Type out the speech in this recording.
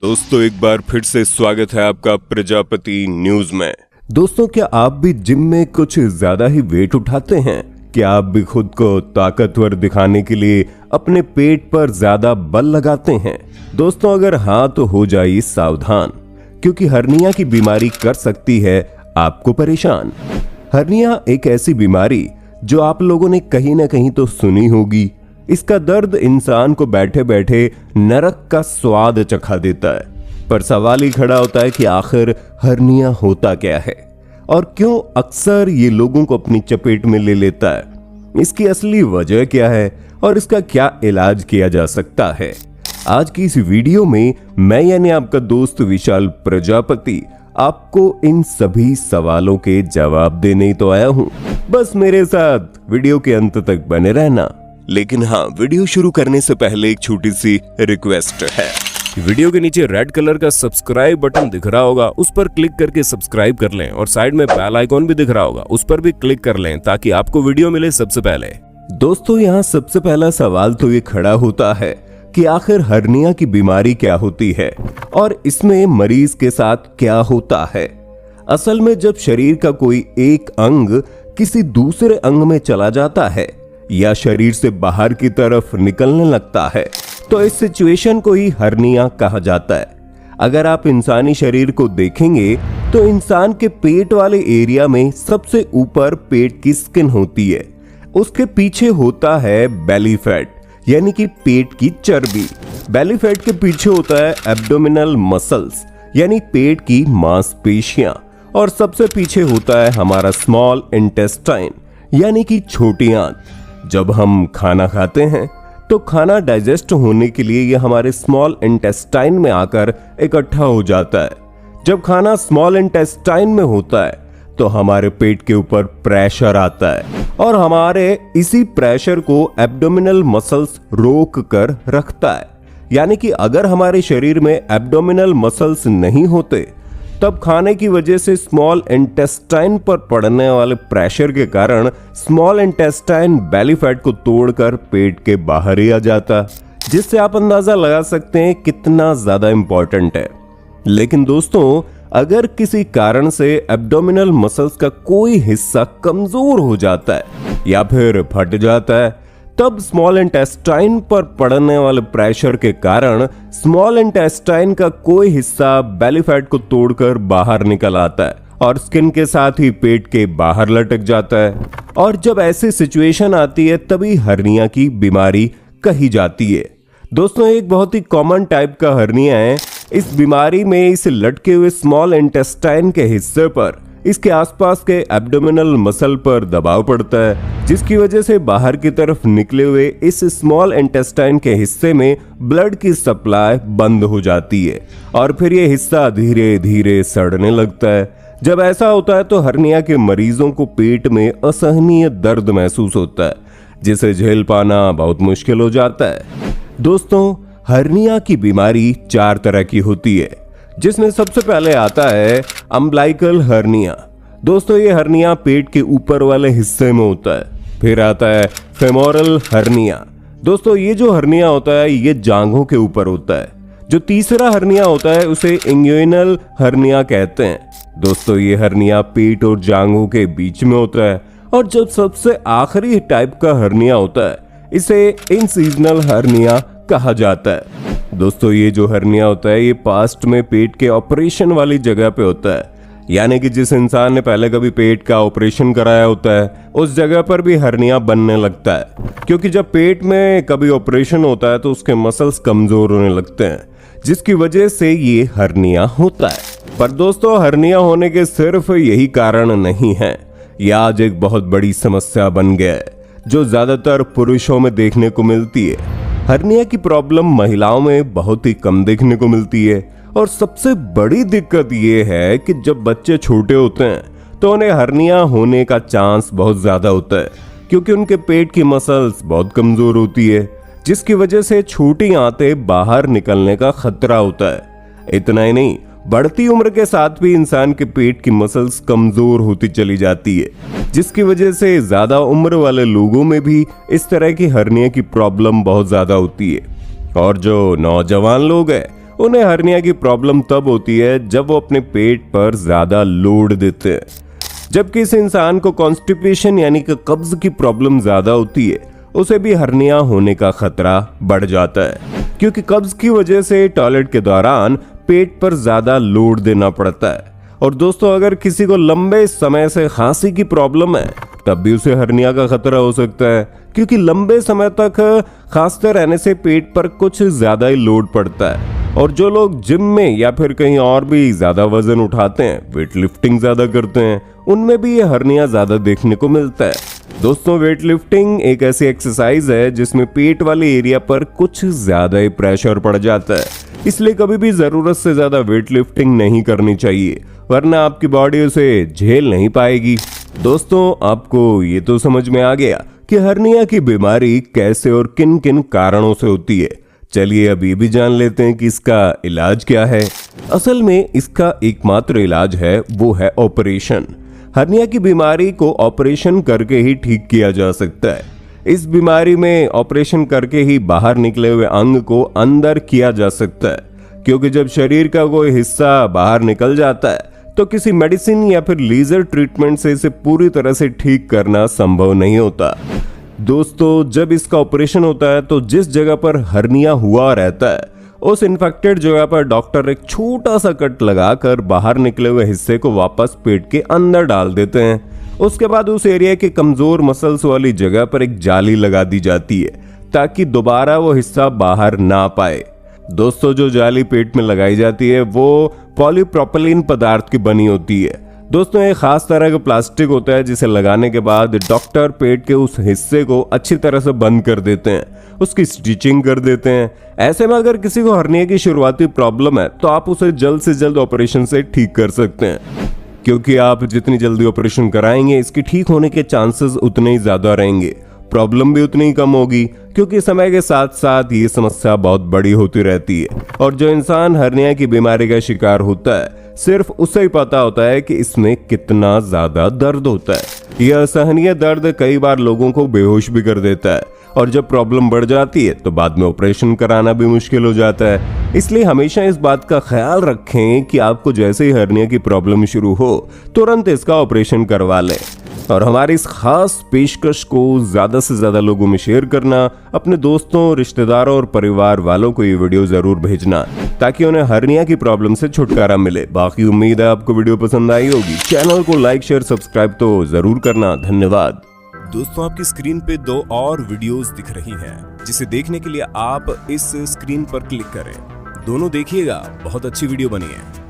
दोस्तों एक बार फिर से स्वागत है आपका प्रजापति न्यूज में। दोस्तों क्या आप भी जिम में कुछ ज्यादा ही वेट उठाते हैं? क्या आप भी खुद को ताकतवर दिखाने के लिए अपने पेट पर ज्यादा बल लगाते हैं? दोस्तों अगर हाँ तो हो जाइए सावधान, क्योंकि हर्निया की बीमारी कर सकती है आपको परेशान। हर्निया एक ऐसी बीमारी जो आप लोगों ने कहीं ना कहीं तो सुनी होगी। इसका दर्द इंसान को बैठे बैठे नरक का स्वाद चखा देता है। पर सवाल ही खड़ा होता है कि आखिर हर्निया होता क्या है और क्यों अक्सर ये लोगों को अपनी चपेट में ले लेता है। इसकी असली वजह क्या है और इसका क्या इलाज किया जा सकता है? आज की इस वीडियो में मैं यानी आपका दोस्त विशाल प्रजापति आपको इन सभी सवालों के जवाब देने ही तो आया हूँ। बस मेरे साथ वीडियो के अंत तक बने रहना। लेकिन हाँ, वीडियो शुरू करने से पहले एक छोटी सी रिक्वेस्ट है। वीडियो के नीचे रेड कलर का सब्सक्राइब बटन दिख रहा होगा, उस पर क्लिक करके सब्सक्राइब कर लें और साइड में बेल आइकॉन भी दिख रहा होगा, उस पर भी क्लिक कर लें ताकि आपको वीडियो मिले सबसे पहले। दोस्तों यहाँ सबसे पहला सवाल तो ये खड़ा होता है कि आखिर हर्निया की बीमारी क्या होती है और इसमें मरीज के साथ क्या होता है। असल में जब शरीर का कोई एक अंग किसी दूसरे अंग में चला जाता है या शरीर से बाहर की तरफ निकलने लगता है तो इस सिचुएशन को ही हर्निया कहा जाता है। अगर आप इंसानी शरीर को देखेंगे तो इंसान के पेट वाले एरिया में सबसे ऊपर पेट की स्किन होती है, उसके पीछे होता है बेली फैट यानी कि पेट की चर्बी। बेली फैट के पीछे होता है एब्डोमिनल मसल्स यानी पेट की मांसपेशियां और सबसे पीछे होता है हमारा स्मॉल इंटेस्टाइन यानी कि छोटी आंत। जब हम खाना खाते हैं तो खाना डाइजेस्ट होने के लिए यह हमारे स्मॉल इंटेस्टाइन में आकर इकट्ठा हो जाता है। जब खाना स्मॉल इंटेस्टाइन में होता है तो हमारे पेट के ऊपर प्रेशर आता है और हमारे इसी प्रेशर को एब्डोमिनल मसल्स रोक कर रखता है। यानी कि अगर हमारे शरीर में एब्डोमिनल मसल्स नहीं होते तब खाने की वजह से स्मॉल इंटेस्टाइन पर पड़ने वाले प्रेशर के कारण स्मॉल इंटेस्टाइन बेली फैट को तोड़कर पेट के बाहर ही आ जाता, जिससे आप अंदाजा लगा सकते हैं कितना ज्यादा इंपॉर्टेंट है। लेकिन दोस्तों अगर किसी कारण से एब्डोमिनल मसल्स का कोई हिस्सा कमजोर हो जाता है या फिर फट जाता है तब स्मॉल इंटेस्टाइन पर पड़ने वाले प्रेशर के कारण स्मॉल इंटेस्टाइन का कोई हिस्सा बेली फैट को तोड़कर बाहर निकल आता है और स्किन के साथ ही पेट के बाहर लटक जाता है। और जब ऐसी सिचुएशन आती है तभी हर्निया की बीमारी कही जाती है। दोस्तों एक बहुत ही कॉमन टाइप का हर्निया है। इस बीमारी में इस लटके हुए स्मॉल इंटेस्टाइन के हिस्से पर इसके आसपास के एब्डोमिनल मसल पर दबाव पड़ता है, जिसकी वजह से बाहर की तरफ निकले हुए इस स्मॉल इंटेस्टाइन के हिस्से में ब्लड की सप्लाई बंद हो जाती है और फिर ये हिस्सा धीरे धीरे सड़ने लगता है। जब ऐसा होता है तो हर्निया के मरीजों को पेट में असहनीय दर्द महसूस होता है, जिसे झेल पाना बहुत मुश्किल हो जाता है। दोस्तों हर्निया की बीमारी 4 तरह की होती है, जिसमें सबसे पहले आता है अम्बिलिकल हर्निया। दोस्तों ये हर्निया पेट के ऊपर वाले हिस्से में होता है। फिर आता है फेमोरल हर्निया। दोस्तों ये जो हर्निया होता है ये जांघों के ऊपर होता है। जो तीसरा हर्निया होता है उसे इंग्यूइनल हर्निया कहते हैं। दोस्तों ये हर्निया पेट और जांघों के बीच में होता है। और जब सबसे आखिरी टाइप का हर्निया होता है इसे इंसीजनल हर्निया कहा जाता है। दोस्तों ये जो हर्निया होता है ये पास्ट में पेट के ऑपरेशन वाली जगह पे होता है, यानी कि जिस इंसान ने पहले कभी पेट का ऑपरेशन कराया होता है उस जगह पर भी हर्निया बनने लगता है। क्योंकि जब पेट में कभी ऑपरेशन होता है तो उसके मसल्स कमजोर होने लगते हैं, जिसकी वजह से ये हर्निया होता है। पर दोस्तों हर्निया होने के सिर्फ यही कारण नहीं है, यह आज एक बहुत बड़ी समस्या बन गया है जो ज्यादातर पुरुषों में देखने को मिलती है। हर्निया की प्रॉब्लम महिलाओं में बहुत ही कम देखने को मिलती है और सबसे बड़ी दिक्कत ये है कि जब बच्चे छोटे होते हैं तो उन्हें हर्निया होने का चांस बहुत ज्यादा होता है, क्योंकि उनके पेट की मसल्स बहुत कमजोर होती है, जिसकी वजह से छोटी आंतें बाहर निकलने का खतरा होता है। इतना ही नहीं, बढ़ती उम्र के साथ भी इंसान के पेट की मसल्स कमजोर होती चली जाती है, जिसकी वजह से ज्यादा उम्र वाले लोगों में भी इस तरह की हर्निया की प्रॉब्लम बहुत ज्यादा होती है। और जो नौजवान लोग हैं उन्हें हर्निया की प्रॉब्लम तब होती है जब वो अपने पेट पर ज्यादा लोड देते हैं। जब किसी इंसान को कॉन्स्टिपेशन यानी कि कब्ज की प्रॉब्लम ज्यादा होती है, उसे भी हर्निया होने का खतरा बढ़ जाता है, क्योंकि कब्ज की वजह से टॉयलेट के दौरान पेट पर ज्यादा लोड देना पड़ता है। और दोस्तों, अगर किसी को लंबे समय से खांसी की प्रॉब्लम है, तब भी उसे हर्निया का खतरा हो सकता है, क्योंकि लंबे समय तक खांसते रहने से पेट पर कुछ ज्यादा ही लोड पड़ता है। और जो लोग जिम में या फिर कहीं और भी ज्यादा वजन उठाते हैं, वेट लिफ्टिंग ज्यादा करते हैं, उनमें भी ये हर्निया ज्यादा देखने को मिलता है। दोस्तों, वेट लिफ्टिंग एक ऐसी एक्सरसाइज है जिसमें पेट वाले एरिया पर कुछ ज्यादा ही प्रेशर पड़ जाता है, इसलिए कभी भी जरूरत से ज्यादा वेट लिफ्टिंग नहीं करनी चाहिए, वरना आपकी बॉडी उसे झेल नहीं पाएगी। दोस्तों, आपको ये तो समझ में आ गया कि हर्निया की बीमारी कैसे और किन किन कारणों से होती है। चलिए अब ये भी जान लेते हैं कि इसका इलाज क्या है। असल में इसका एकमात्र इलाज है वो है ऑपरेशन। हर्निया की बीमारी को ऑपरेशन करके ही ठीक किया जा सकता है। इस बीमारी में ऑपरेशन करके ही बाहर निकले हुए अंग को अंदर किया जा सकता है, क्योंकि जब शरीर का कोई हिस्सा बाहर निकल जाता है तो किसी मेडिसिन या फिर लेजर ट्रीटमेंट से इसे पूरी तरह से ठीक करना संभव नहीं होता। दोस्तों, जब इसका ऑपरेशन होता है तो जिस जगह पर हर्निया हुआ रहता है, उस इन्फेक्टेड जगह पर डॉक्टर एक छोटा सा कट लगाकर बाहर निकले हुए हिस्से को वापस पेट के अंदर डाल देते हैं। उसके बाद उस एरिया के कमजोर मसल्स वाली जगह पर एक जाली लगा दी जाती है, ताकि दोबारा वो हिस्सा बाहर ना पाए। दोस्तों, जो जाली पेट में लगाई जाती है वो पॉलीप्रोपिलीन पदार्थ की बनी होती है। दोस्तों, एक खास तरह का प्लास्टिक होता है जिसे लगाने के बाद डॉक्टर पेट के उस हिस्से को अच्छी तरह से बंद कर देते हैं, उसकी स्टिचिंग कर देते हैं। ऐसे में अगर किसी को हर्निया की शुरुआती प्रॉब्लम है तो आप उसे जल्द से जल्द ऑपरेशन से ठीक कर सकते हैं, क्योंकि आप जितनी जल्दी ऑपरेशन कराएंगे, इसके ठीक होने के चांसेस उतने ही ज्यादा रहेंगे, प्रॉब्लम भी उतनी ही कम होगी, क्योंकि समय के साथ साथ ये समस्या बहुत बड़ी होती रहती है। और जो इंसान हर्निया की बीमारी का शिकार होता है, सिर्फ उसे ही पता होता है कि इसमें कितना ज्यादा दर्द होता है। यह असहनीय दर्द कई बार लोगों को बेहोश भी कर देता है, और जब प्रॉब्लम बढ़ जाती है तो बाद में ऑपरेशन कराना भी मुश्किल हो जाता है। इसलिए हमेशा इस बात का ख्याल रखें कि आपको जैसे ही हर्निया की प्रॉब्लम शुरू हो, तुरंत इसका ऑपरेशन करवा लें। और हमारी इस खास पेशकश को ज्यादा से ज्यादा लोगों में शेयर करना, अपने दोस्तों, रिश्तेदारों और परिवार वालों को ये वीडियो जरूर भेजना, ताकि उन्हें हर्निया की प्रॉब्लम से छुटकारा मिले। बाकी उम्मीद है आपको वीडियो पसंद आई होगी। चैनल को लाइक, शेयर, सब्सक्राइब तो जरूर करना। धन्यवाद। दोस्तों, आपकी स्क्रीन पे 2 और वीडियोस दिख रही हैं, जिसे देखने के लिए आप इस स्क्रीन पर क्लिक करें। दोनों देखिएगा, बहुत अच्छी वीडियो बनी है।